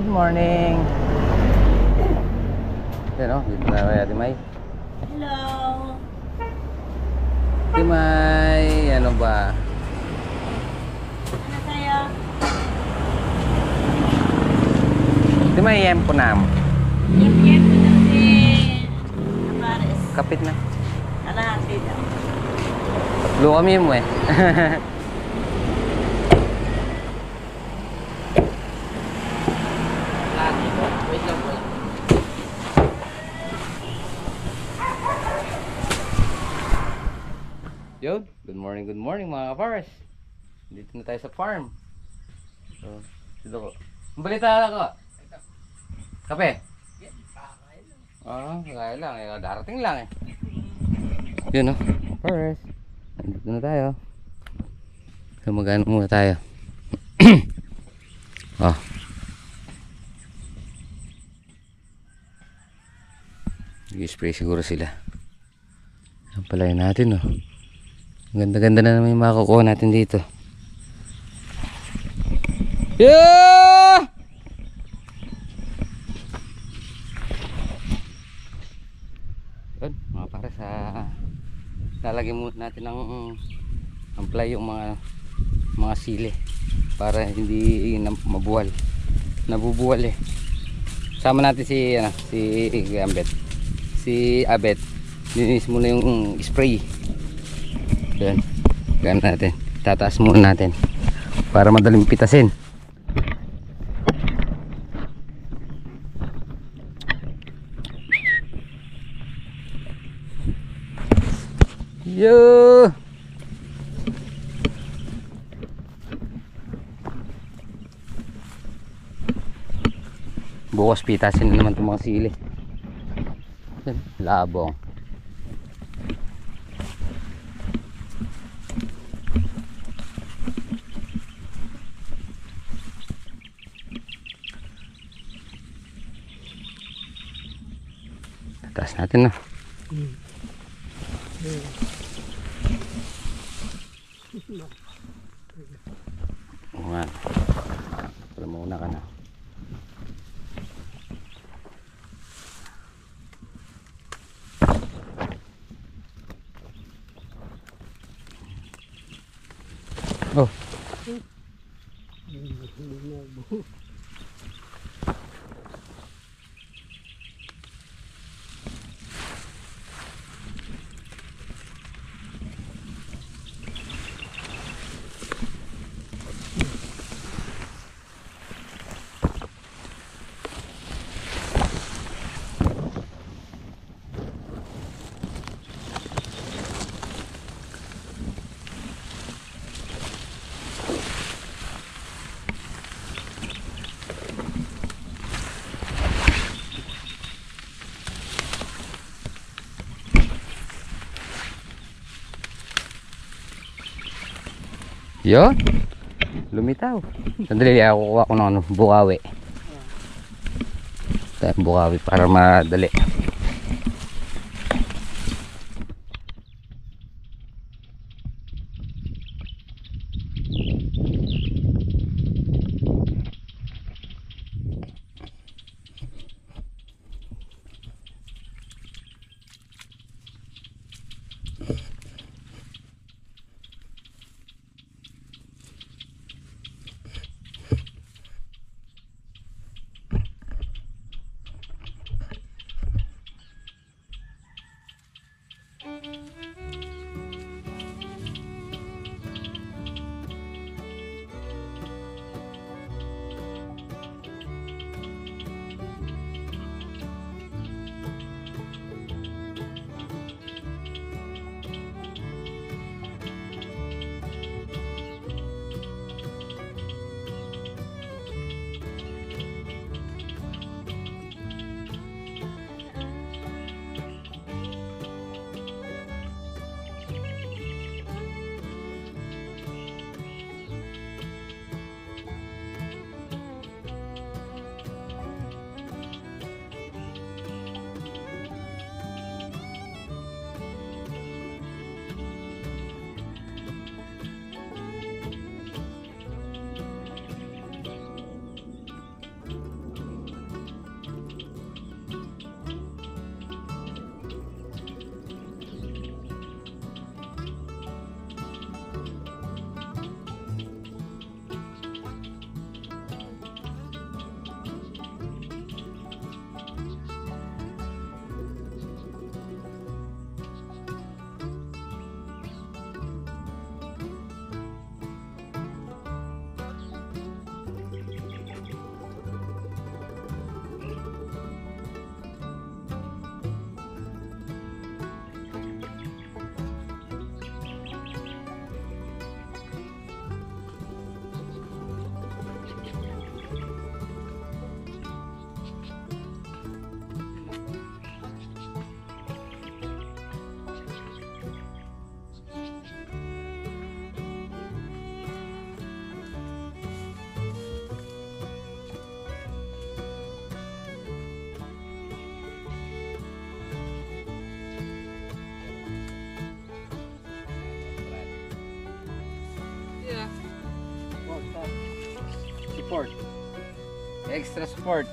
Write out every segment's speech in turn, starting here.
Good morning. Yan o, dito na kaya Dimay. Hello. Dimay, ano ba? Ano tayo? Dimay, yempo na mo. Yem-yem ko na si Amaris. Kapit na. Kalahati daw. Tatlo kami mo eh. Wait lang po. Yun, good morning mga kapares. Dito na tayo sa farm. So, dito ko. Ang balita ko. Kape? Oo, kaya lang. Darating lang eh. Yun o, kapares. Dito na tayo. So, magano muna tayo. Oh. I-spray siguro sila. Ang palayan natin oh. Ganda-ganda na naman yung makukuha natin dito. Yeah! Yun, mga para sa lalagyan muna natin ng amply yung mga sili para hindi mabuwal. Nabubuwal eh. Sama natin si Ambet. Si Abet. Linis muna yung spray. Yan. Gano'n natin. Tataas muna natin para madaling pitasin. Yo! Bukas pitasin na naman itong mga sili. Yan. Labong. Taas natin na. Oo nga. Para muna ka na. Oh. Yun. Lumitaw. Sandali ako kuha ko ng bukawi. Bukawi para madali. Support. Extra support.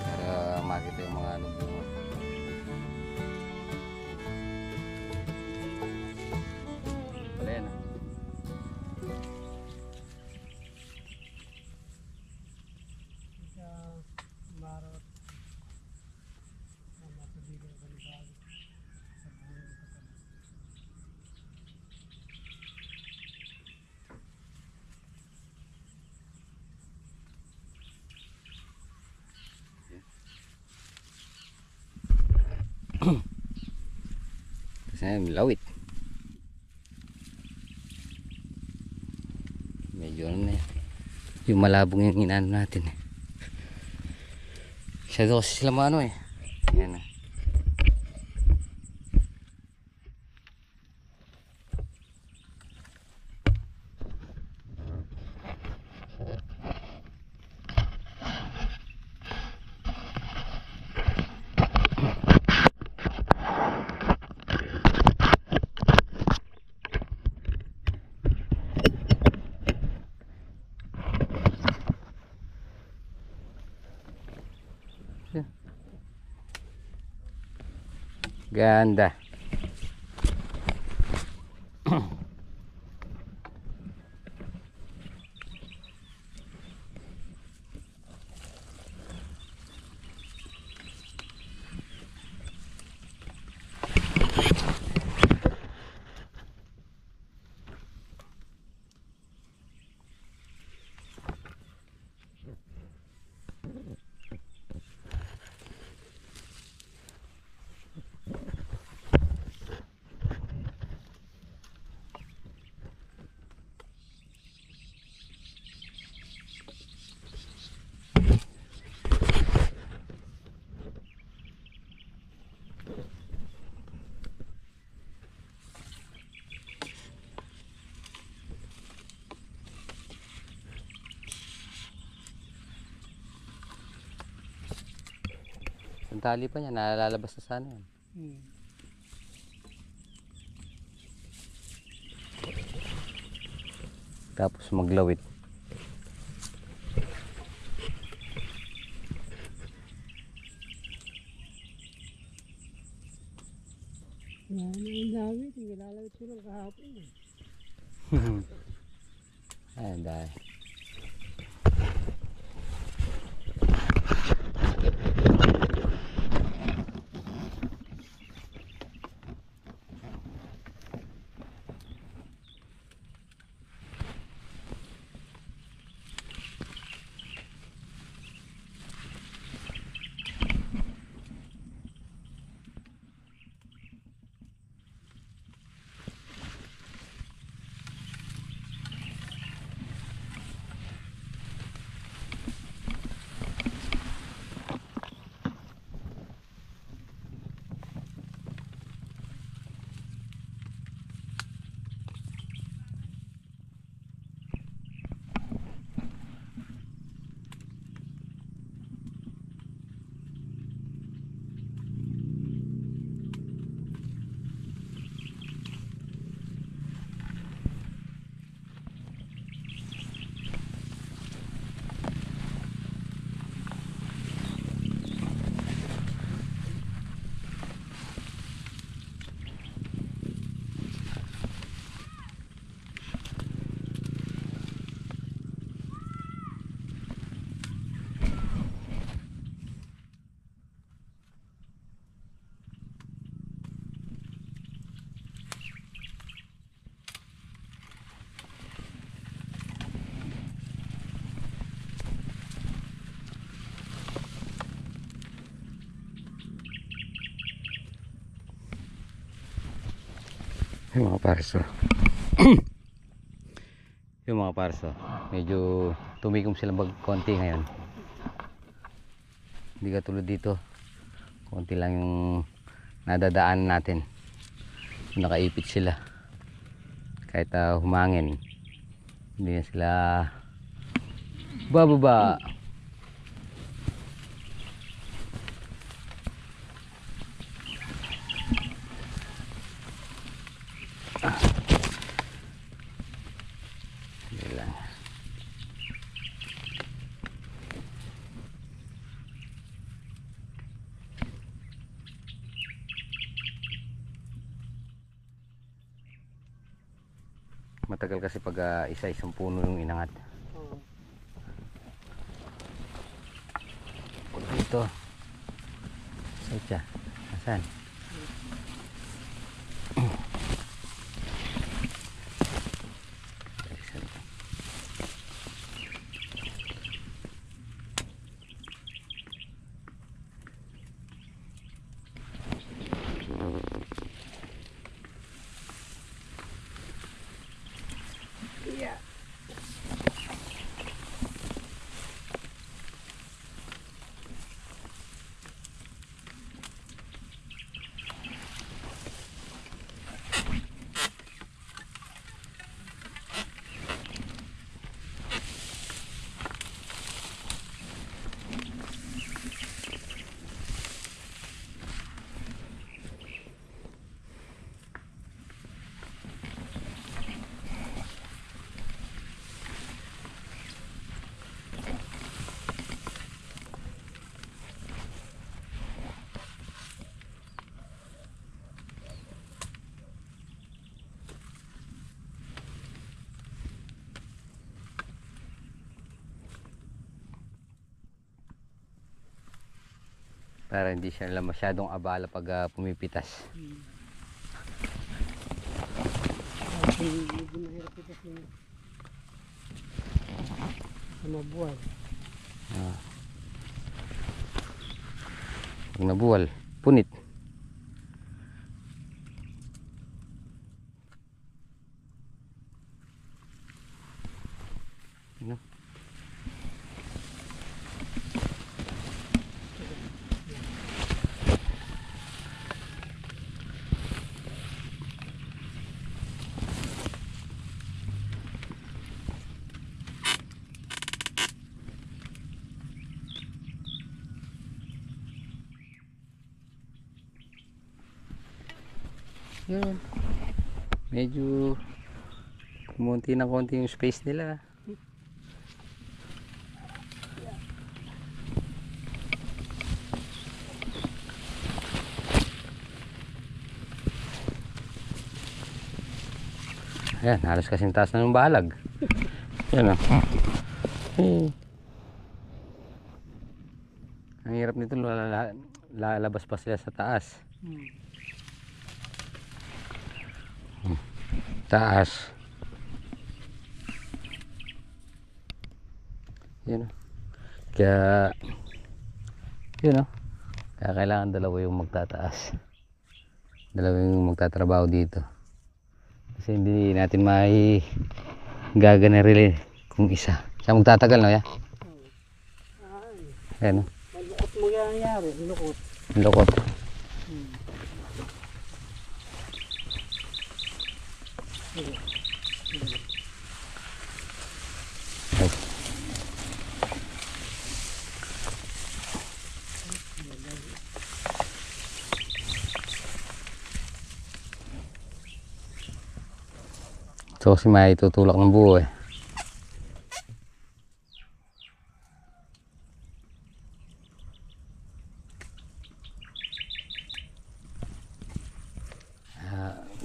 Para makita yung mga ano bunga. Wala yan, ah. Kasi lawit. Medyo ano na eh. Yung malabong yung inano natin eh. Masyado kasi sila maano eh. Yan ah. Ganda. Ang tali pa niya, nalalabas na sana yan. Tapos maglawit. Yan ang lawit, nilalawit ko lang kahapon eh. Ayan dahil. Yung mga parso. Yung mga parso. Medyo tumikom sila konti ngayon. Hindi katulad dito. Konti lang yung nadadaanan natin. Nakaipit sila. Kahit humangin, hindi na sila bababa. Hindi lang. Matagal kasi pag isa-isang puno yung inangat. Oo. Dito. Saan? Asan? Para hindi siya nila masyadong abala pag pumipitas. Medyo mahirap ito sa mabuhay. Pag nabuwal, punit. Ano? Yun. Medyo kumunti na konti yung space nila. Ayan, halos kasing taas na ng balag. Yan o. Ang hirap nito, lalabas pa sila sa taas. Taas. Yun o. Kaya yun o. Kaya kailangan dalawa yung magtataas. Dalawa yung magtatrabaho dito. Kasi hindi natin may gagana rin kung isa. Siya magtatagal, no ya? Ayan o. Malukot magyayari. Lukot. Lukot. Ay. So kasi may tutulak ng buo eh.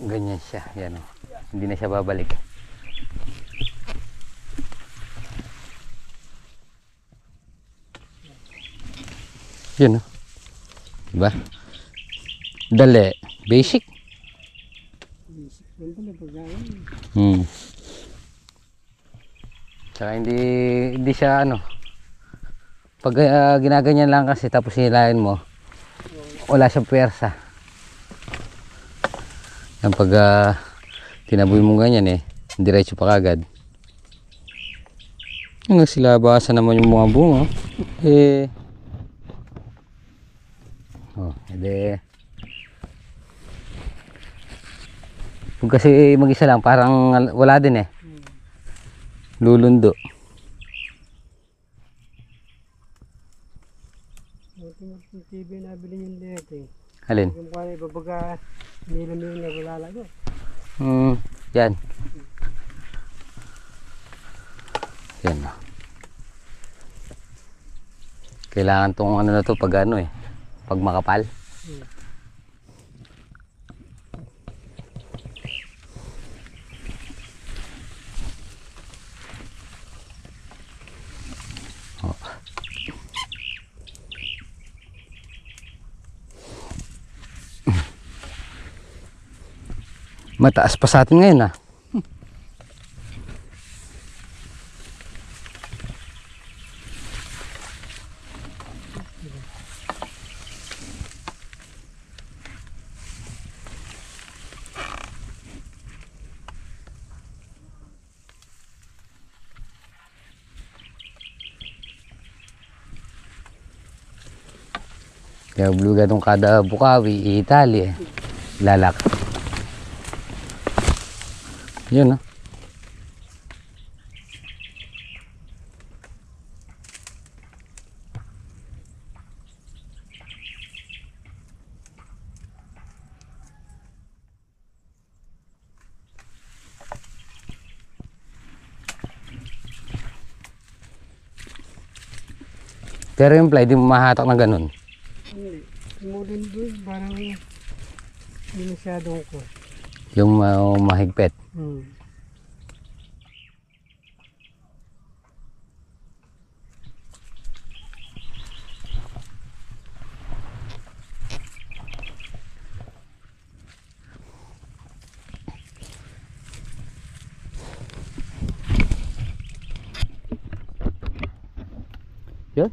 Ganyan siya, yan o. Hindi na siya babalik. Yun o. Diba? Dali. Basic. Basic lang pala pagkain. Tsaka hindi siya ano. Pag ginaganyan lang kasi tapos hilahin mo, wala siyang pwersa. Yan pag tinaboy mo ganyan eh, diretso pa kagad. Yung silabasan naman yung mga bunga. Kung kasi mag-isa lang, parang wala din eh. Lulundo. Yung TV na bili yung dete. Alin? Yung mukha na ibabaga, nilam-nilam na bulalago. Yan. Yan. Kailangan tong ano na to pag ano eh. Pag makapal. Oh. Mataas pa sa atin ngayon ah. Kaya buluga tong kada bukawi, Itali eh. Lalak. Yun ah. Pero yung ply, di mo mahatak na ganun. Hindi. Sumulin doon, parang hindi masyadong ko. Yung mahigpit. Yun.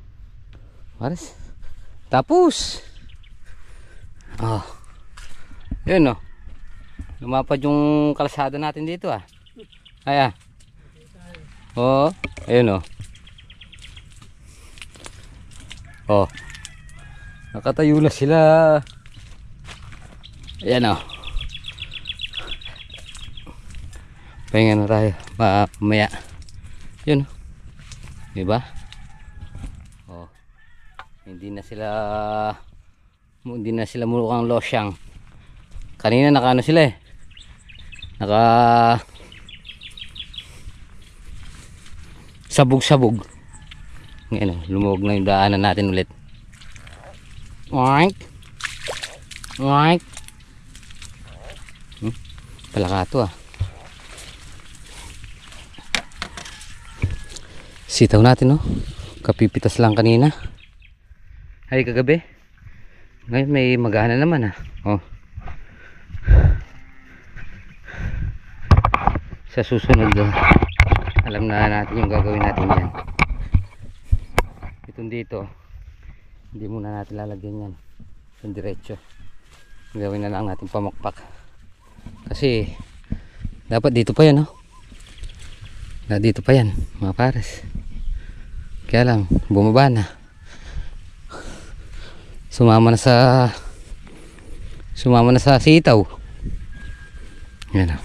Pares. Tapos. Ah. Yun oh. Lumapad yung kalsada natin dito ah. Ay ah. Oo. Ayun oh. Oh. Nakatayo na sila. Ayan oh. Pahinga na tayo. Mamaya. Yun oh. Diba? Oh. Hindi na sila mukhang losyang. Kanina nakaano sila eh. Sabog-sabog. Ngayon, lumuwag na yung daanan natin ulit. Oink. Oink. Palakato ah. Sitaw natin oh. Kapipitas lang kanina. Ay kagabi. Ngayon may magana naman ah. Oh. Sa susunod alam na natin yung gagawin natin dyan. Itong dito hindi muna natin lalagyan yan yung diretso. Gawin na lang natin pamakpak kasi dapat dito pa yan oh. Dito pa yan mga pares, kaya lang bumaba na, sumama na sa sitaw. Yan oh.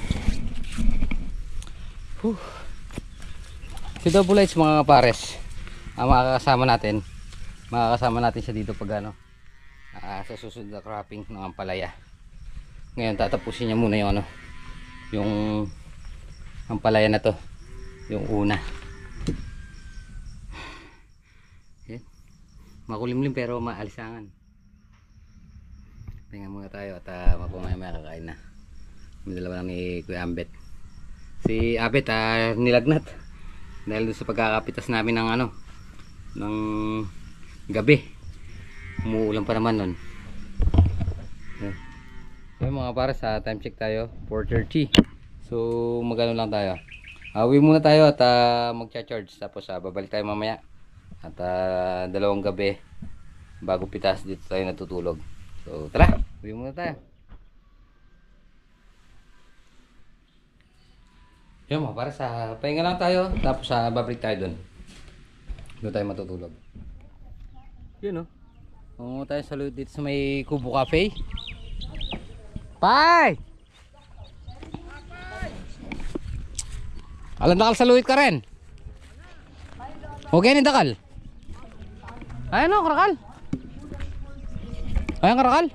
Si Double Lights mga pares, makakasama natin siya dito pag ano, sa susunod na cropping ng ampalaya. Ngayon tatapusin niya muna yung ano, yung ampalaya na to, yung una. Okay. Makulimlim pero maalisangan. Pahinga muna tayo at mapumaya kakain na. May dalawa lang ni Kuya Ambet. Si Abet nilagnat dahil doon sa pagkakapitas namin ng ano, ng gabi. Umuulan pa naman nun. So mga para sa time check tayo 4:30. So magano lang tayo, uwi muna tayo at magcha-charge, tapos babalik tayo mamaya at 2 gabi bago pitas dito tayo natutulog. So tara, uwi muna tayo. Yun mga para sa pahinga lang tayo, tapos babalik tayo doon tayo matutulog. Yun o, tayo sa dito sa may Kubo Cafe. Bye! Alam dakal sa luwit ka rin. Okay ni dakal. Ayan o, karakal. Ayan karakal.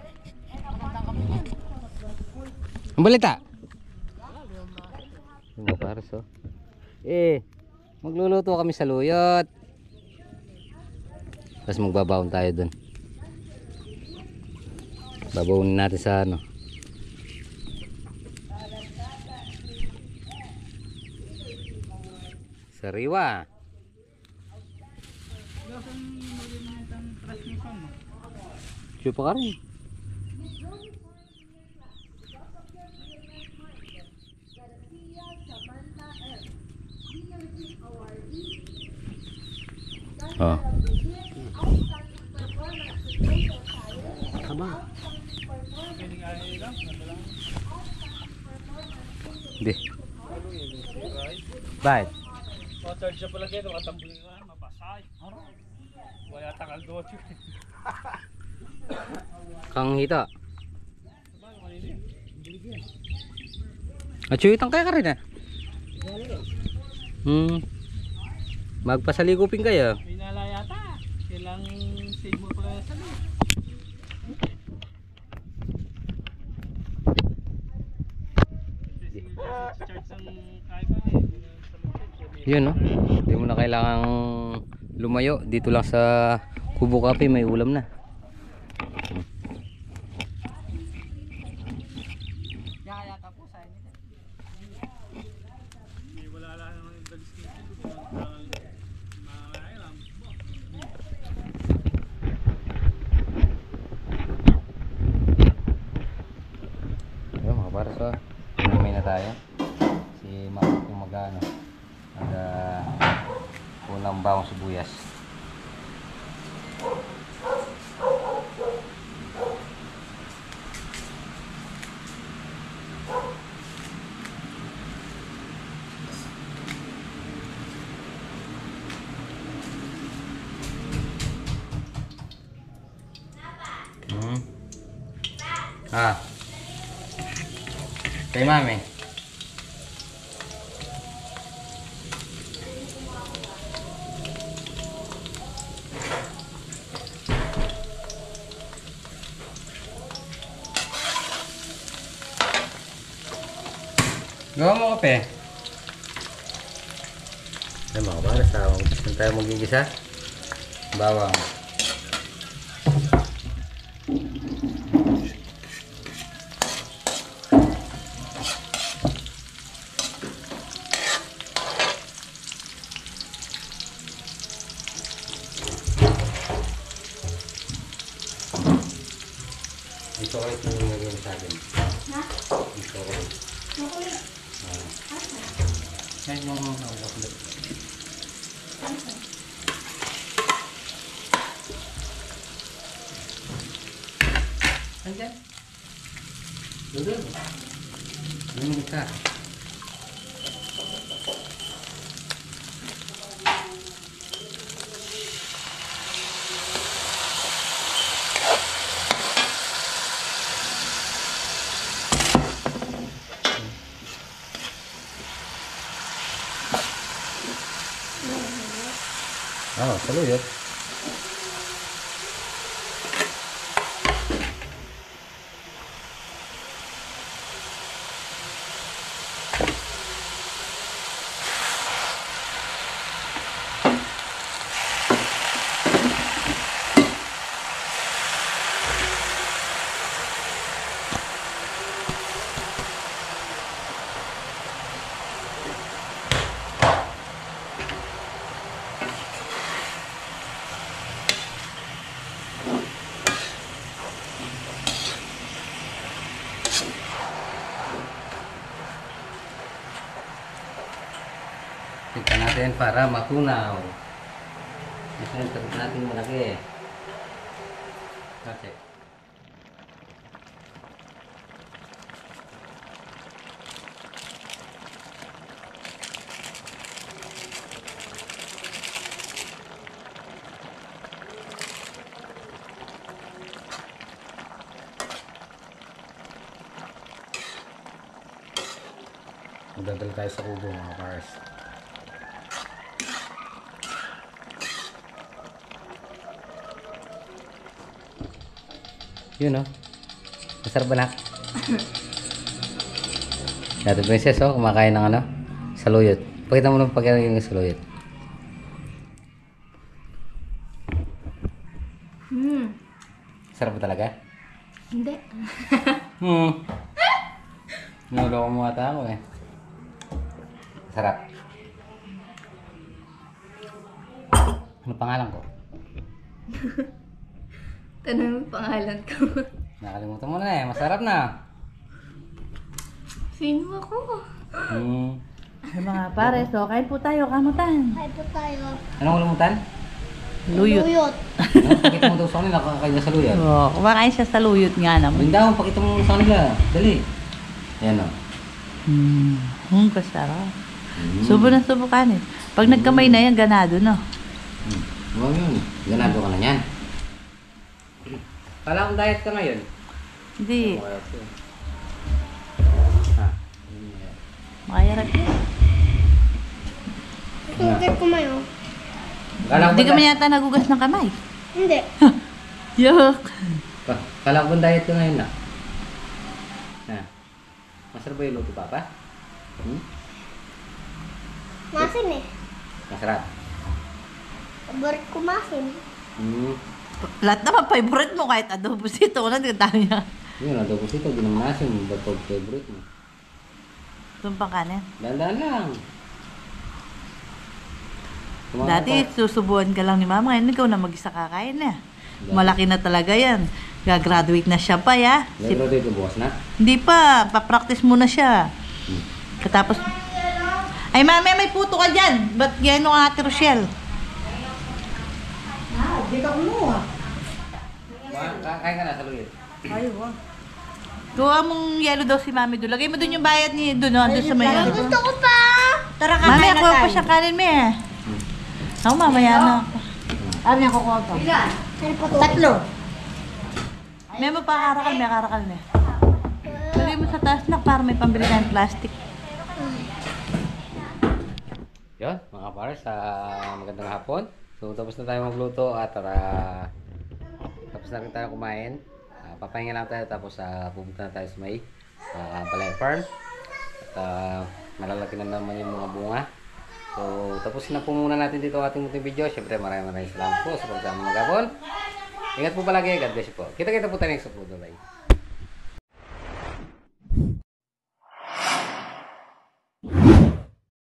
Ang balita. Mga pares oh. Magluluto kami sa luyot. Tapos magbabaon tayo dun. Babawin natin sa ano. Sariwa. Siya pa ka rin. Oh. Tama. Hindi. Bakit? Charge siya pala kayo, katambulin ka, mapasay. Wala takal doon. Kang hita. Atsuitang kaya ka rin ah. Magpasaligupin kayo. Pinala yata. Kailang save mo pala sa loob. Charge ng kaya ka Yun no. Hindi mo na kailangang lumayo. Dito lang sa Kubo Kape may ulam na. Kaya tapos ay nito. Wala lang naman yung dalis nito. Ayun mga pares oh. May na tayo. Si Makot yung mag-ano. Unang bawang sibuyas. Kay mami. Gawa mo kape. Ay mga pares, saan tayo magigisa? Bawang. Ito ko ito yung naging sa akin. Ha? Ito ko. Kahit yung nakakabit. Andiyan? Doon. Yung isa. Saluyot. Tignan natin para matunaw. Ito yung tagot natin malaki. Okay. Magdadala tayo sa kubo mga cars. Yun, oh. Masarap ba na? Dati princess, oh, kumakain ng ano? Saluyot. Pakita mo ng pagkain yung saluyot. Sarap ba talaga? Hindi. Nuloko mo ata ako eh. Sarap. Ano pangalan ko? Tanong mo pangalan ko. Nakalimutan mo na eh. Masarap na. Sino ako? Ay, mga pare, so kain po tayo, kamutan. Hi po tayo. Anong ulumutan? Luyot. Luyot. Ano? Pakita mo daw sa kanila. Nakakakain na sa luya. Oo, kumakain siya sa luyot nga naman. Bindaw, pakita mo sa kanila. Dali. Yan o. Kasarap. Subo na subo kanin. Pag nagkamay na yan, ganado no. Huwag yun. Ganado ka na yan. Kala kong diet ka ngayon. Hindi, Ha? makayarap yan. Tungkit ko mayo. Kala ko Hindi ba kami yata nagugas ng kamay. Hindi. Yuck! Kala ko bang diet ka ngayon na? Ha? Masarap ba yung luto, Papa? Masin eh. Masarap. Favorite ko masin. Lahat naman favorite mo kahit adobo sito. Wala din tayo niya. Yun, adobo sito. Ginamasin. Ba't pag favorite mo? Tumpang kanin. Dandan lang. Kumain Dati ka. susubuan ka lang ni mama. Ngayon ikaw na mag-isa kakain na. Malaki na talaga yan. Gagraduate na siya pa ya. Graduate ka bukas na? Hindi pa. Papractice muna siya. Katapos... Ay mami, may puto ka dyan. Ba't gano'n ang ate Rochelle? Kain ka na sa luyot. Kuha mong yelo daw si mami doon. Lagay mo doon yung bayad ni doon. Doon sa may... Gusto ko pa. Tara Mami, ako pa siyang kanin mo eh. Ako mamaya na. Ano yung kukuha pa? Tatlo. May mo pa karakal, may karakal na. Lagay mo sa taas na para may pambili na ng plastic. Yun, mga pares, magandang hapon. So, tapos na tayo magluto at tapos na rin tayo kumain. Papahinga lang tayo tapos pupunta na tayo sa may Palay Farm. At malalaki na naman yung mga bunga. So, tapos na po muna natin dito ating munting video. Siyempre, maraming salamat po sa pagsama magapon. Ingat po palagi. God bless you po. Kita-kita po tayo next upload. Bye.